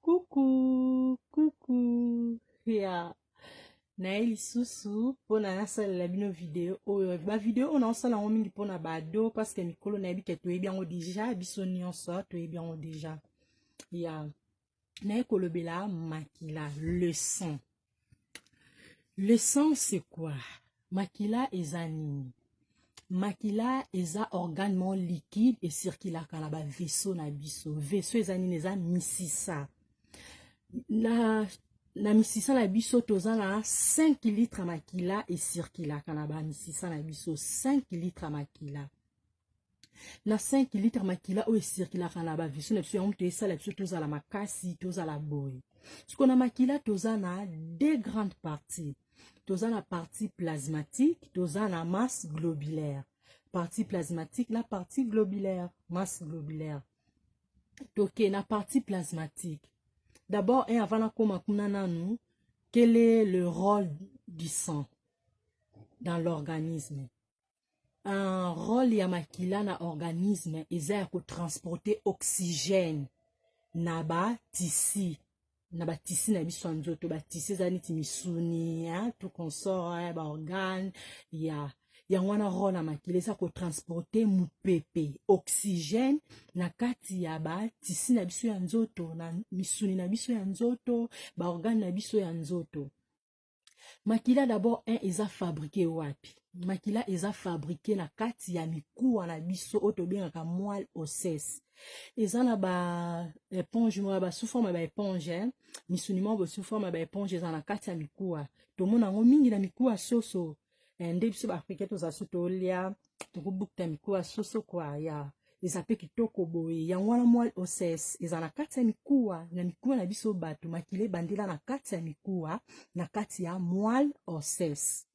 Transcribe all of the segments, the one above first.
Coucou, coucou, ya. Naeli susu pona nasalela bino video oyo ba video on asala ngo mingi pona bado parce que mikolo na yebi ke toyebi yango déjà biso nyonso toyebi yango déjà ya na ekolobela makila le sang. Le sang c'est quoi? Makila eza nini? Makila eza organement liquide et circulaka na ba vaisseau na biso. Vaisseau eza nini? Eza misisa. Na misisa na biso toza na 5 litres makila et circulaka na ba misisa na biso 5 litres makila. Na 5 litres makila o circulaka na ba vaisseau na biso yango toesala biso toza la makasi toza la boy. Siko na makila toza na deux grandes parties. Toza na partie plasmatique, toza na masse globulaire. Partie plasmatique, la partie globulaire, masse globulaire. Toke na partie plasmatique. D'abord, avant nous, quel est le rôle du sang dans l'organisme? Un rôle ya makila na organisme est de transporter oxygène na ba tissu. Na ba tissu na biso nzoto ba tissu za niti misuni tout consort ba organe ya wana rôle na makila eza ko transporter mupepe oxygène na kati ya ba tissu na biso ya nzoto na misuni na biso ya nzoto ba organe na biso ya nzoto. Makila d'abord eza fabriqué wapi? Makila eza fabriqué na kati ya mikuwa na biso otobengaka moelle osseuse. Eza na ba éponge mo ba sous forme ba éponge misuni mo sous forme ba éponge eza na kati ya mikuwa. Tomona ngo mingi na mikuwa soso nde biso ba africain toza soto lia tokobukta mikuwa soso kwa ya eza pe kitoko boye yango wana moelle osseuse eza na kati ya mikuwa na biso bato makila bandela na kati ya mikuwa na kati ya moelle osseuse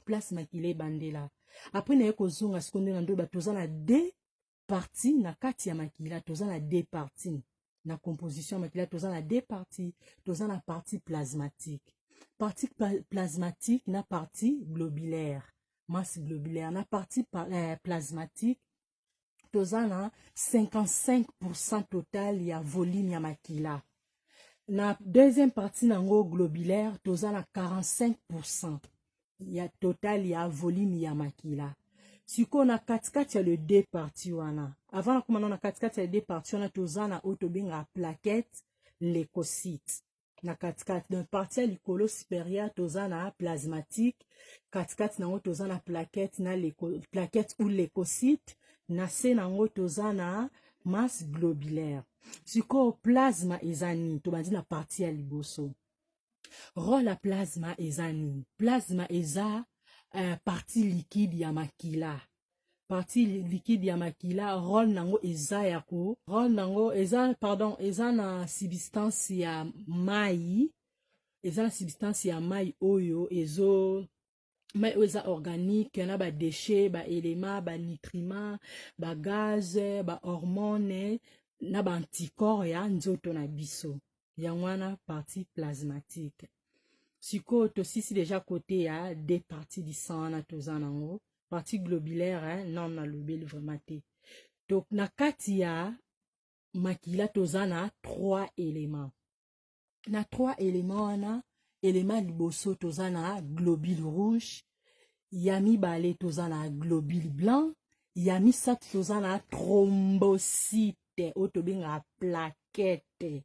place makila bandela après na ekozonga sekonde na ndo bato toza na deux parties na kati ya makila toza na deux parties na composition makila toza na deux parties toza na partie plasmatique. Partie plasmatique na partie globulaire, masse globulaire. Na partie plasmatique, toza na 55% total ya volume ya makila. Na deuxième partie nango globulaire, toza na 45% ya total ya volume ya makila. Siko na katikati ya le deux parties wana. Avant na komana na katikati ya deux parties wana toza na otobenga plaquette leucocyte. Na katikati dans partie ya likolo supérieur toza na plasmatique katikati nango toza na plaquette na plaquette ou leucocyte na se nango toza na masse globulaire. Siko plasma eza nini? Tobandi na partie ya liboso. Rôle la plasma eza nini? Plasma eza partie liquide ya makila. Partie liquide ya makila rôle nango eza yako rôle nango eza eza na substance ya mai oyo mai eza organique na ba déchets ba éléments ba nutriments ba gaz ba hormones na ba anticorps ya nzoto na biso yango wana partie plasmatique. Siko tosisi déjà côté ya deux parties du sang na toza nango. Partie globulaire, non na lobeli vraiment te. Donc na kati ya makila toza na trois éléments. Na trois éléments wana, élément liboso toza na globule rouge, yami bale toza na globule blanc, yami sat toza na thrombocyte, otobenga plaquette.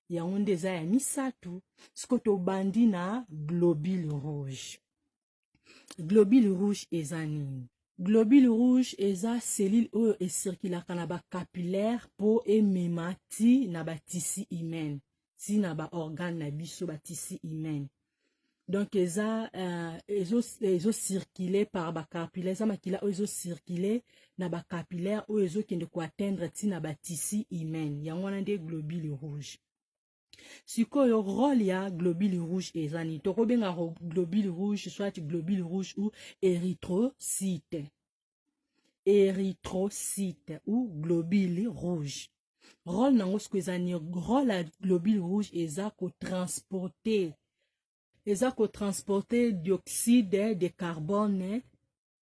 Yango ndeza yami satu, siko to bandi na globule rouge. Globule rouge eza nini? Globule rouge eza cellule oyo esirkulaka na ba capillaire po emema ti na ba tissu humain, ti na ba organe na biso ba tissu humain. Donc eza ezo circuler par ba capillaire, eza makila oyo ezo circuler na ba capillaire oyo ezo kende ko atteindre ti na ba tissu humain. Yango wana nde globule rouge. Sikoyo rôle ya globule rouge ezani tokobenga globule rouge soit globule rouge ou érythrocyte ou globule rouge. Rôle nango siko ezani rôle ya globule rouge eza ko transporter dioxyde de carbone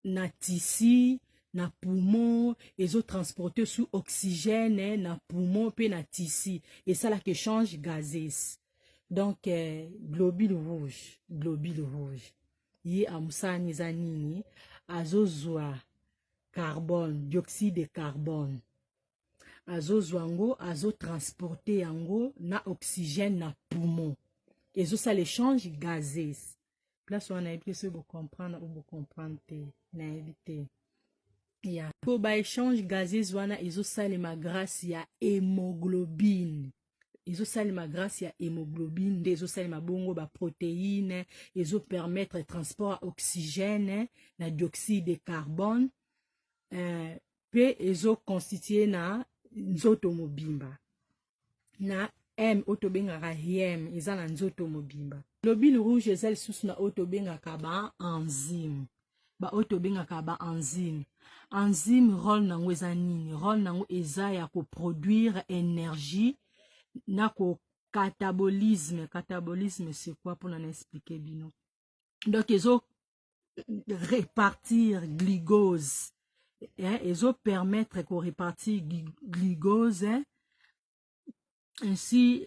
na tissu na poumon, ezo transporter sous oxygène na poumon pe na tissu et ça là que change gazeuse. Donc globule rouge yi amusani za nini azozwa carbone, dioxyde de carbone, azozwa yango azotransporter yango na oxygène na poumon, ezo ça l'échange gazeuse. Place on a évité ce vous comprendre ou vous comprendre na évité ya ko ba échange gazeuse wana ezo salema grâce ya hémoglobine, ezo salema grâce ya hémoglobine nde ezo salema bongo ba protéine ezo permettre transport oxygène na dioxyde de carbone pe ezo constituer na nzoto mobimba na M otobengaka hiem eza na nzoto mobimba. Globule rouge eza lisusu na otobengaka ba enzyme, ba otobengaka ba enzyme. Enzyme rôle nango eza nini? Rôle nango eza ya ko produire énergie na ko catabolisme. Catabolisme c'est quoi pour nous expliquer bino? Donc ezo répartir glucose, ezo permettre ko répartir glucose ainsi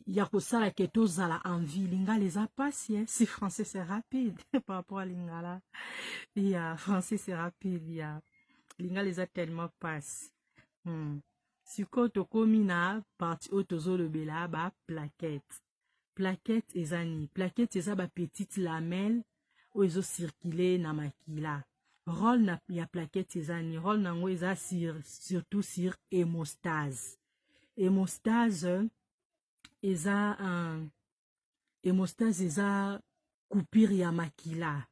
ya kosala ke tozala envie. Lingala eza pasi si français c'est rapide par rapport à lingala ya français c'est rapide ya lingala eza tellement passe siko tokomi na parti oyo tozolobela ba plaquette. Plaquette eza ni plaquette eza ba petite lamelle oyo ezo circuler na makila. Rôle na ya plaquette eza ni rôle nango eza surtout sur hémostase. Hémostase eza coupure ya makila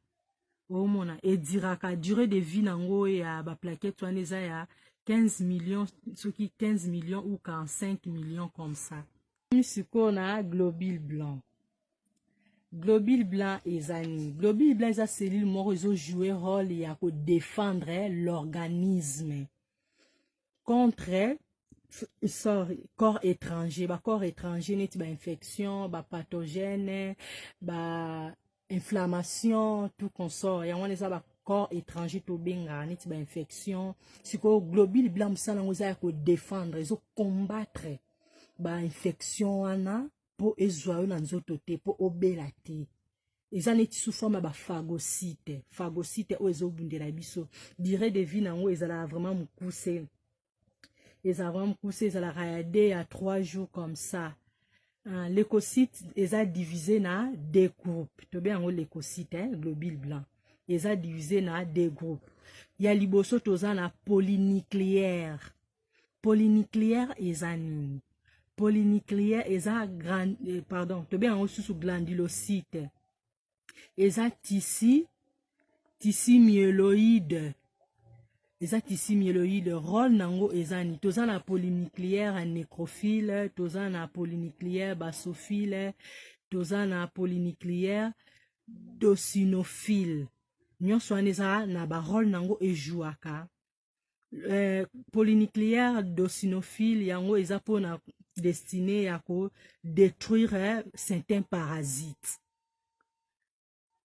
omona ediraka durée de vie nango ya ba plaquette wana eza ya 15 millions soki 15 millions ou 45 millions comme ça. Siko na globule blanc. Globule blanc eza ni globule blanc eza cellule moko ezo jouer rôle ya ko défendre l'organisme contre corps étranger, ba corps étranger neti ba infection, ba pathogène, ba inflammation, tout consort. Ya wana eza ba corps étranger to benga neti ba infection. Siko globule blanc msala ngo eza ko défendre, ezo combattre ba infection wana po ezwa yo na nzoto te po obela te. Eza neti sous forme ba phagocyte. Phagocyte o ezo bundela biso. Durée de vie nango ezala vraiment mukuse. Les avons poussé la rayade à 3 jours comme ça. L'écocyte est divisé dans deux groupes. Tu bien l'écocyte, globule blanc. Ils sont divisé dans deux groupes. Il y a liboso tozana polynucléaire. Polynucléaire est nini. Polynucléaire est pardon, tu bien sous glandulocyte. Ils ont tissu myéloïde. Les tissus myéloïdes rôle nango ezani tozana polynucléaire nécrophile, tozana polynucléaire basophile, tozana polynucléaire dosinophile. Nyonso eza na ba rôle nango ejuaka. Polynucléaire dosinophile yango eza pona destiné ya ko détruire certains parasites.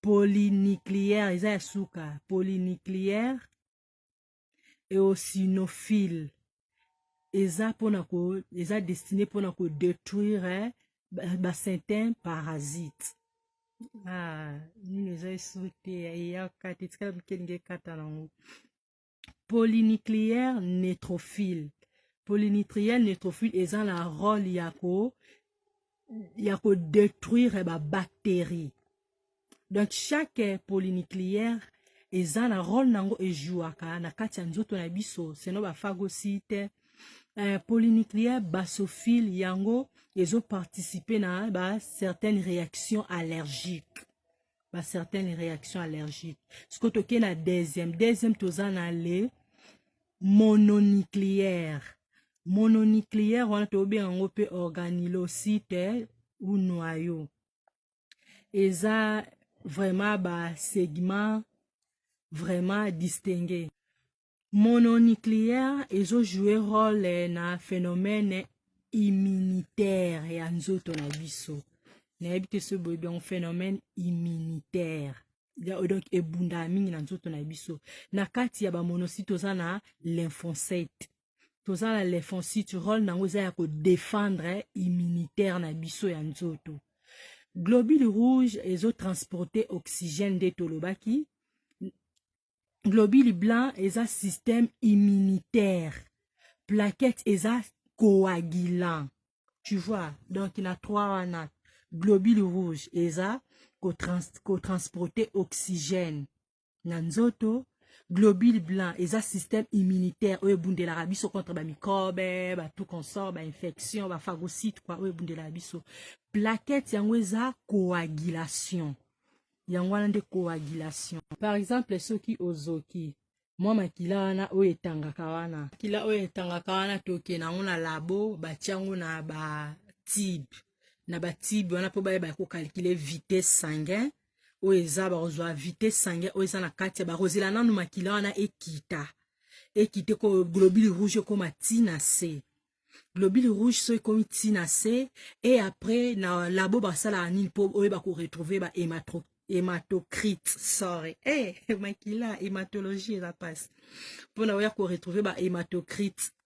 Polynucléaire eza ya suka polynucléaire eosinophile eza destiné pour détruire certains parasites. Polynucléaire neutrophile. Polynucléaire neutrophile eza la rôle ya ko détruire ba bactéries. Donc chaque polynucléaire eza na rôle nango ejuaka na kati ya nzoto na biso seno ba phagocyte. Polynucléaire basophile yango ezo participer na certaines réactions allergiques. Certaines réactions allergiques. Ce que toke na deuxième tozana le mononucléaire. Mononucléaire wana tobe yango pe organocyte ou noyau. Eza vraiment segment vraiment distingué. Mononucléaire ezo jouer rôle na phénomène immunitaire ya nzoto na biso. Na ebite so boy bien phénomène immunitaire. donc ebunda mingi na nzoto na biso na kati ya ba monocyte toza na lymphocyte toza na lymphocyte rôle nango eza ya ko défendre immunitaire na biso ya nzoto globule rouge ezo transporter oxygène nde tolobaki globule blanc eza système immunitaire plaquette eza coagulant tu vois donc il y a 3 wana globule rouge eza ko transporter oxygène na nzoto globule blanc eza système immunitaire oyo ebundelaka biso contre ba microbe ba tout consort ba infection ba phagocyte quoi oyo ebundelaka biso plaquette yango eza coagulation yango wana nde coagulation par exemple soki ozoki mwa makila wana oyo etangaka wana makila oyo etangaka wana toke nango na labo batiango na batibe wana mpo bayeba kokalkule vitesse sanguin oyo eza bakozwa vitesse sanguin oyo eza na kati ya bakozela nanu makila wana ekite ko globule rouge ekoma ntina se globule rouge so ekomi ntina se et après na labo basalaka nini mpo oyo bakoretrouve ba hématocrite sorry makila hématologie eza pasi mpona oya koretrouve ba hématocrite